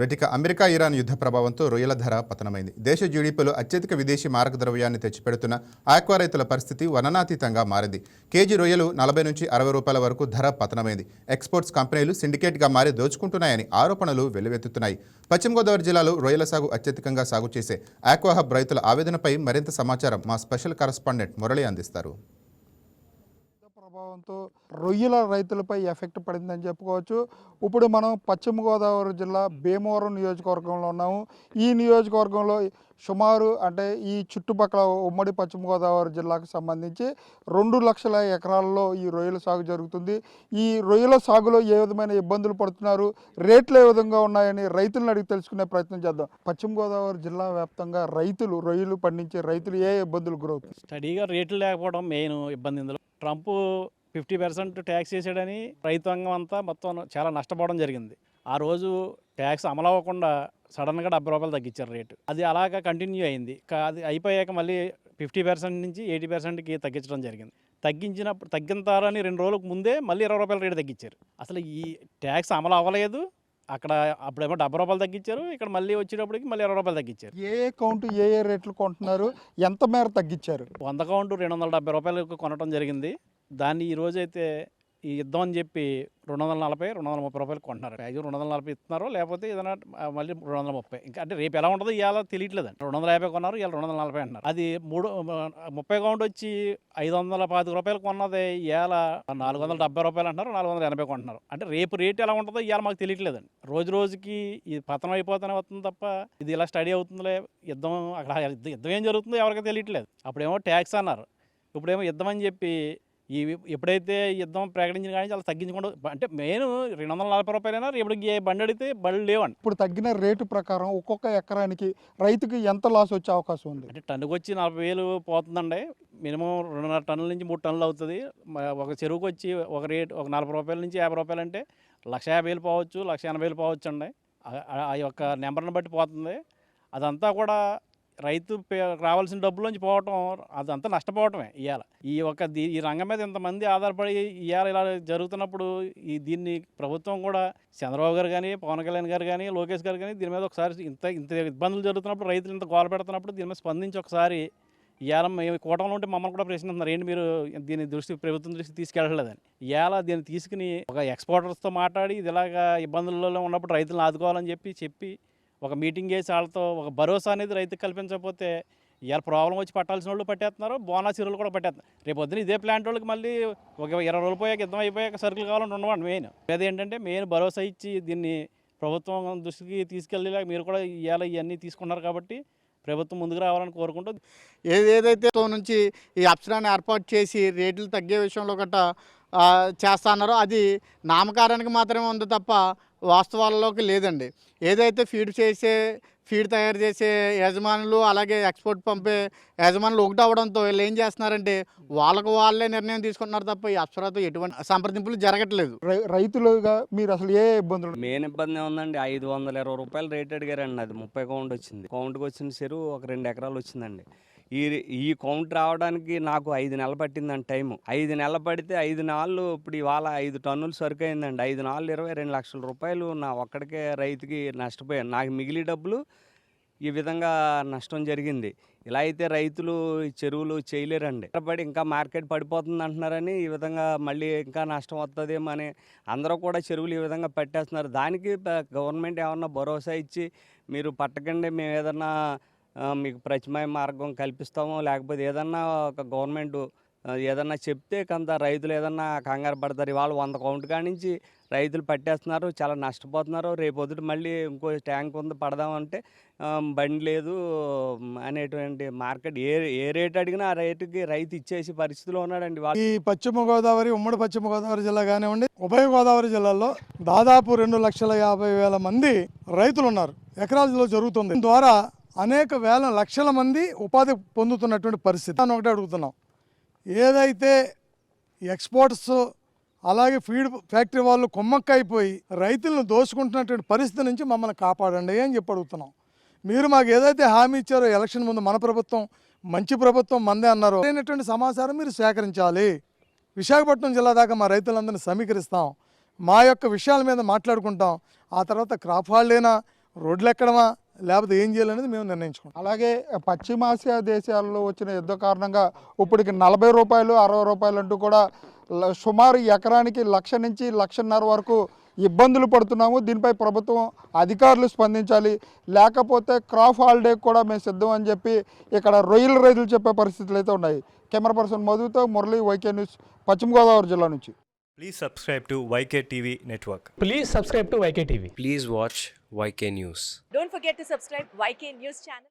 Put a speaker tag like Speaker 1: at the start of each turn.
Speaker 1: బులెటిక America Iran యుద్ధ ప్రభావంతో రొయ్యల ధర పతనమైంది. దేశ జీడీపీలో అత్యధిక విదేశీ మారక ద్రవ్యాన్ని తెచ్చిపెడుతున్న ఆక్వా రైతుల పరిస్థితి వర్ణనాతీతంగా మారింది. కేజీ రొయ్యలు 40 నుంచి 60 రూపాయల వరకు ధర పతనమైంది. ఎక్స్పోర్ట్స్ కంపెనీలు సిండికేట్గా మారి దోచుకుంటున్నాయని ఆరోపణలు వెల్లువెత్తుతున్నాయి. పశ్చిమ గోదావరి జిల్లాలో రొయ్యల సాగు అత్యధికంగా సాగు చేసే ఆక్వా హబ్ రైతుల ఆవేదనపై మరింత సమాచారం మా స్పెషల్ కరెస్పాండెంట్ మురళి అందిస్తారు.
Speaker 2: ప్రభావంతో రొయ్యల రైతులపై ఎఫెక్ట్ పడిందని చెప్పుకోవచ్చు. ఇప్పుడు మనం పశ్చిమ గోదావరి జిల్లా భీమవరం నియోజకవర్గంలో ఉన్నాము. ఈ నియోజకవర్గంలో సుమారు అంటే ఈ చుట్టుపక్కల ఉమ్మడి పశ్చిమ గోదావరి జిల్లాకు సంబంధించి 2 లక్షల ఎకరాల్లో ఈ రొయ్యల సాగు జరుగుతుంది. ఈ రొయ్యల సాగులో ఏ విధమైన ఇబ్బందులు పడుతున్నారు, రేట్లు ఏ విధంగా ఉన్నాయని రైతులను అడిగి తెలుసుకునే ప్రయత్నం చేద్దాం. పశ్చిమ గోదావరి జిల్లా వ్యాప్తంగా రొయ్యలు పండించే రైతులు ఏ ఇబ్బందులు గురవుతారు?
Speaker 3: స్టడీగా రేట్లు లేకపోవడం మెయిన్ ఇబ్బంది. ఇందులో ట్రంప్ 50% ట్యాక్స్ చేసాడని రైతాంగం అంతా మొత్తం చాలా నష్టపోవడం జరిగింది. ఆ రోజు ట్యాక్స్ అమలు అవ్వకుండా సడన్గా 70 రూపాయలు తగ్గించారు రేటు. అది అలాగా కంటిన్యూ అయింది. అది అయిపోయాక మళ్ళీ 50% నుంచి 80%కి తగ్గించడం జరిగింది. తగ్గిన తారని 2 రోజులకు ముందే మళ్ళీ 20 రూపాయల రేటు తగ్గించారు. అసలు ఈ ట్యాక్స్ అమలు అవ్వలేదు. అక్కడ అప్పుడేమో 70 రూపాయలు తగ్గించారు, ఇక్కడ మళ్ళీ వచ్చేటప్పటికి మళ్ళీ 20 రూపాయలు తగ్గించారు.
Speaker 2: ఏ కౌంట్ ఏ రేట్లు కొంటున్నారు, ఎంత మేర తగ్గించారు?
Speaker 3: 100 కౌంట్ 270 రూపాయలకు కొనడం జరిగింది. దాన్ని ఈ రోజైతే ఈ యుద్ధం అని చెప్పి 240, 230 రూపాయలు కొంటున్నారు. 240 ఇస్తున్నారు, లేకపోతే ఏదైనా మళ్ళీ 230. ఇంకా అంటే రేపు ఎలా ఉంటుందో ఇవాళ తెలియట్లేదండి. 250 కొన్నారు, ఇవాళ 240 అంటున్నారు. అది 30 కౌంట్ వచ్చి 525 రూపాయలు కొన్నది ఇవాళ 470 రూపాయలు అంటున్నారు, 480 కొంటున్నారు. అంటే రేపు రేటు ఎలా ఉంటుందో ఇవాళ మాకు తెలియట్లేదండి. రోజుకి ఇది పతనం అయిపోతూనే వస్తుంది తప్ప ఇది ఇలా స్టడీ అవుతుందిలే. అక్కడ యుద్ధం ఏం జరుగుతుందో ఎవరికి తెలియట్లేదు. అప్పుడేమో ట్యాక్స్ అన్నారు, ఇప్పుడేమో యుద్ధం అని చెప్పి ఎప్పుడైతే యుద్ధం ప్రకటించిన కానీ చాలా తగ్గించకుండా, అంటే మెయిన్ 240 రూపాయలైనా రేపటికి బండి అడిగితే బళ్ళు లేవండి.
Speaker 2: ఇప్పుడు తగ్గిన రేటు ప్రకారం ఒక్కొక్క ఎకరానికి రైతుకి ఎంత లాస్ వచ్చే అవకాశం ఉంది?
Speaker 3: అంటే టన్నుకు వచ్చి 40,000 పోతుందండి. మినిమం 2.5 టన్నుల నుంచి 3 టన్నులు అవుతుంది. ఒక చెరువుకి వచ్చి ఒక 40 రూపాయల నుంచి 50 రూపాయలు అంటే 150,000 పోవచ్చు, 180,000 పోవచ్చు అండి. ఆ యొక్క నెంబర్ని బట్టి పోతుంది. అదంతా కూడా రైతు రావాల్సిన డబ్బులోంచి పోవటం, అదంతా నష్టపోవటమే. ఈ రంగం మీద ఇంతమంది ఆధారపడి ఇలా జరుగుతున్నప్పుడు దీన్ని ప్రభుత్వం కూడా చంద్రబాబు గారు కానీ, పవన్ కళ్యాణ్ గారు కానీ, లోకేష్ గారు కానీ దీని మీద ఒకసారి ఇంత ఇబ్బందులు జరుగుతున్నప్పుడు, రైతులు ఇంత గోల పెడుతున్నప్పుడు దీని మీద స్పందించి ఒకసారి మేము కూటమిలో ఉంటే మమ్మల్ని కూడా ప్రశ్నిస్తున్నారు, ఏంటి మీరు దీని ప్రభుత్వం దృష్టి తీసుకెళ్ళలేదని. దీన్ని తీసుకుని ఒక ఎక్స్పోర్టర్స్తో మాట్లాడి ఇది ఇలాగా ఇబ్బందులలో ఉన్నప్పుడు రైతులను ఆదుకోవాలని చెప్పి ఒక మీటింగ్ చేసి వాళ్ళతో ఒక భరోసా అనేది రైతుకు కల్పించకపోతే ఇవాళ ప్రాబ్లం వచ్చి పట్టాల్సిన వాళ్ళు పట్టేస్తున్నారు, బోనస్ చెరువులు కూడా పట్టేస్తున్నారు. రేపు పొద్దున ఇదే ప్లాంట్ వాళ్ళకి మళ్ళీ ఒక 20 రోజులు పోయాక యుద్ధం అయిపోయాక సరుకులు కావాలని ఉండవండి. మెయిన్ భరోసా ఇచ్చి దీన్ని ప్రభుత్వం దృష్టికి తీసుకెళ్ళేలా మీరు కూడా ఇవన్నీ తీసుకున్నారు కాబట్టి ప్రభుత్వం ముందుకు రావాలని కోరుకుంటూ
Speaker 4: ఏదైతే నుంచి ఈ అప్సరాన్ని ఏర్పాటు చేసి రేట్లు తగ్గే విషయంలో గట్రా చేస్తున్నారో అది నామకారానికి మాత్రమే ఉంది తప్ప వాస్తవాల్లోకి లేదండి. ఏదైతే ఫీడ్ తయారు చేసే యజమానులు అలాగే ఎక్స్పోర్ట్ పంపే యజమానులు ఒకటి అవ్వడంతో వీళ్ళు ఏం చేస్తున్నారంటే వాళ్ళే నిర్ణయం తీసుకుంటున్నారు తప్ప ఈ అప్సరాతో ఎటువంటి సంప్రదింపులు జరగట్లేదు.
Speaker 2: రైతులుగా మీరు అసలు ఏ ఇబ్బందులు?
Speaker 5: మెయిన్ ఇబ్బంది ఉందండి. 520 రూపాయలు రేట్ అడిగారండి. అది 30 కౌంట్ వచ్చింది. కౌంట్కి వచ్చిన చెరువు ఒక 2 ఎకరాలు వచ్చిందండి. ఈ కౌంట్ రావడానికి నాకు 5 నెలలు పట్టిందండి టైము. 5 నెలలు పడితే 5 నాళ్ళు ఇప్పుడు ఇవాళ 5 టన్నులు సరుకు అయిందండి. 5 నాళ్ళు 22 లక్షల రూపాయలు నా ఒక్కడికే రైతుకి నష్టపోయాను. నాకు మిగిలి డబ్బులు ఈ విధంగా నష్టం జరిగింది. ఇలా అయితే రైతులు చెరువులు చేయలేరండి. పడి ఇంకా మార్కెట్ పడిపోతుంది అంటున్నారని ఈ విధంగా మళ్ళీ ఇంకా నష్టం వస్తుందేమో అని అందరూ కూడా చెరువులు ఈ విధంగా పట్టేస్తున్నారు. దానికి గవర్నమెంట్ ఏమన్నా భరోసా ఇచ్చి మీరు పట్టకండి, మేము ఏదన్నా మీకు ప్రత్యామ్నాయ మార్గం కల్పిస్తామో, లేకపోతే ఏదన్నా ఒక గవర్నమెంట్ ఏదన్నా చెప్తే కొంత రైతులు ఏదన్నా కంగారు పడతారు. ఇవాళ 100 కౌంట్ కానించి రైతులు పట్టేస్తున్నారు, చాలా నష్టపోతున్నారు. రేపొద్దుట మళ్ళీ ఇంకో ట్యాంక్ ఉంది పడదామంటే బండి లేదు అనేటువంటి మార్కెట్ ఏ రేట్ అడిగినా ఆ రేటుకి రైతు ఇచ్చేసి పరిస్థితిలో ఉన్నాడండి.
Speaker 2: ఈ ఉమ్మడి పశ్చిమ గోదావరి జిల్లా కానివ్వండి, ఉభయ గోదావరి జిల్లాలో దాదాపు 2,50,000 మంది రైతులు ఉన్నారు. ఎకరాలలో జరుగుతుంది. ద్వారా అనేక లక్షల మంది ఉపాధి పొందుతున్నటువంటి పరిస్థితి. ఒకటే అడుగుతున్నాం, ఏదైతే ఎక్స్పోర్ట్స్ అలాగే ఫీడ్ ఫ్యాక్టరీ వాళ్ళు కొమ్మక్కైపోయి రైతులను దోచుకుంటున్నటువంటి పరిస్థితి నుంచి మమ్మల్ని కాపాడండి అని చెప్పి అడుగుతున్నాం. మీరు మాకు ఏదైతే హామీ ఇచ్చారో ఎలక్షన్ ముందు మన ప్రభుత్వం మంచి ప్రభుత్వం మందే అన్నారో అయినటువంటి సమాచారం మీరు సేకరించాలి. విశాఖపట్నం జిల్లా దాకా మా రైతులందరినీ సమీకరిస్తాం, మా యొక్క విషయాల మీద మాట్లాడుకుంటాం. ఆ తర్వాత క్రాప్ హాలిడేనా రోడ్లు ఎక్కడమా లేకపోతే ఏం చేయాలనేది మేము నిర్ణయించుకుంటాం.
Speaker 6: అలాగే పశ్చిమాసియా దేశాల్లో వచ్చిన యుద్ధ కారణంగా ఇప్పటికి 40 రూపాయలు 60 రూపాయలు అంటూ కూడా సుమారు ఎకరానికి 1,00,000 నుంచి 1,50,000 వరకు ఇబ్బందులు పడుతున్నాము. దీనిపై ప్రభుత్వం అధికారులు స్పందించాలి, లేకపోతే క్రాప్ హాలిడే కూడా మేము సిద్ధం అని చెప్పి ఇక్కడ రొయ్యల రైతులు చెప్పే పరిస్థితులు అయితే ఉన్నాయి. కెమెరా పర్సన్ మధుతో మురళి, వైకే న్యూస్, పశ్చిమ గోదావరి జిల్లా నుంచి.
Speaker 7: Please subscribe to YK TV Network.
Speaker 8: Please subscribe to YK TV.
Speaker 9: Please watch YK News.
Speaker 10: Don't forget to subscribe YK News channel.